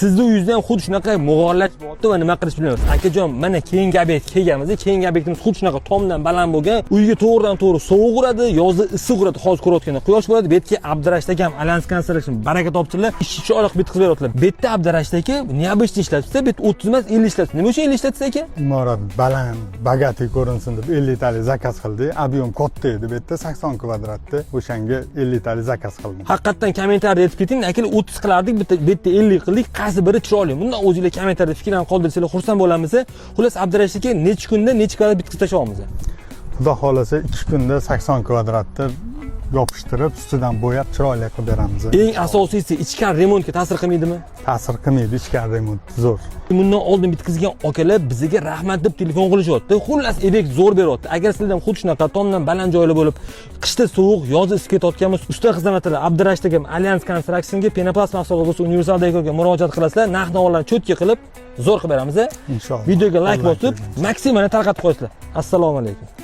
Sizni uyingizda ham xuddi shunaqa mog'orlash bo'lyapti va nima qilish bilmaymiz. Akajon, mana keyingi obyektga kelganmiz. Keyingi obyektimiz xuddi shunaqa tomdan baland bo'lgan. Uyga to'g'ridan-to'g'ri sovuq uradi, yozda issiq uradi. Hozir ko'rayotganda quyosh bo'ladi. Bu yerga Abdurashid akam Alliance Construction baraka topchilar ishchi oyoq bitkazib beryaptilar. Bu yerda Abdurashid aka neobычно ishlatibdi. Bu yerda 30 emas 50 ishlatibdi. Nima uchun 50 ishlatsa aka? Imorat baland, bagati ko'rinsin deb 50 talik zakaz qildik. Ob'yom katta edi. Bu yerda 80 kvadratda. O'shanga 50 talik zakaz qildim. Haqiqatan kommentariyada aytib keting, akalar 30 qilardik, bu yerda 50 qildik. Qaysi biri chiroyli? Bundan o'zingizlar kommentariyada fikrlarni qoldirsanglar xursand bo'lamiz. Xullas Abdurashid aka necha kunda necha kvadrat bitkazib tashlayapmiz? Xudo xolasa 2 kunda 80 kvadratda yopishtirib, ustidan bo'yab chiroyli qilib beramiz. Eng asosiysi ichkari remontga ta'sir qilmaydimi? Ta'sir qilmaydi, ichkari remont zo'r. Bundan oldin bitkazgan akalar bizga rahmat deb telefon qilishyapti. Xullas effekt zo'r beryapti. Agar sizlar ham xuddi shunaqa tomdan baland joylar bo'lib, qishda sovuq, yozda issiq ketayotganmiz, usta xizmatlar Abdurashid akam Alliance Constructionga Penoplast mahsuloti bo'lsa Universal Decorga murojaat qilasizlar. Narx-navolarni cho'tga qilib zo'r qilib beramiz. Inshaalloh. Videoga like bosib, maksimumni tarqatib qo'yasizlar. Assalomu alaykum.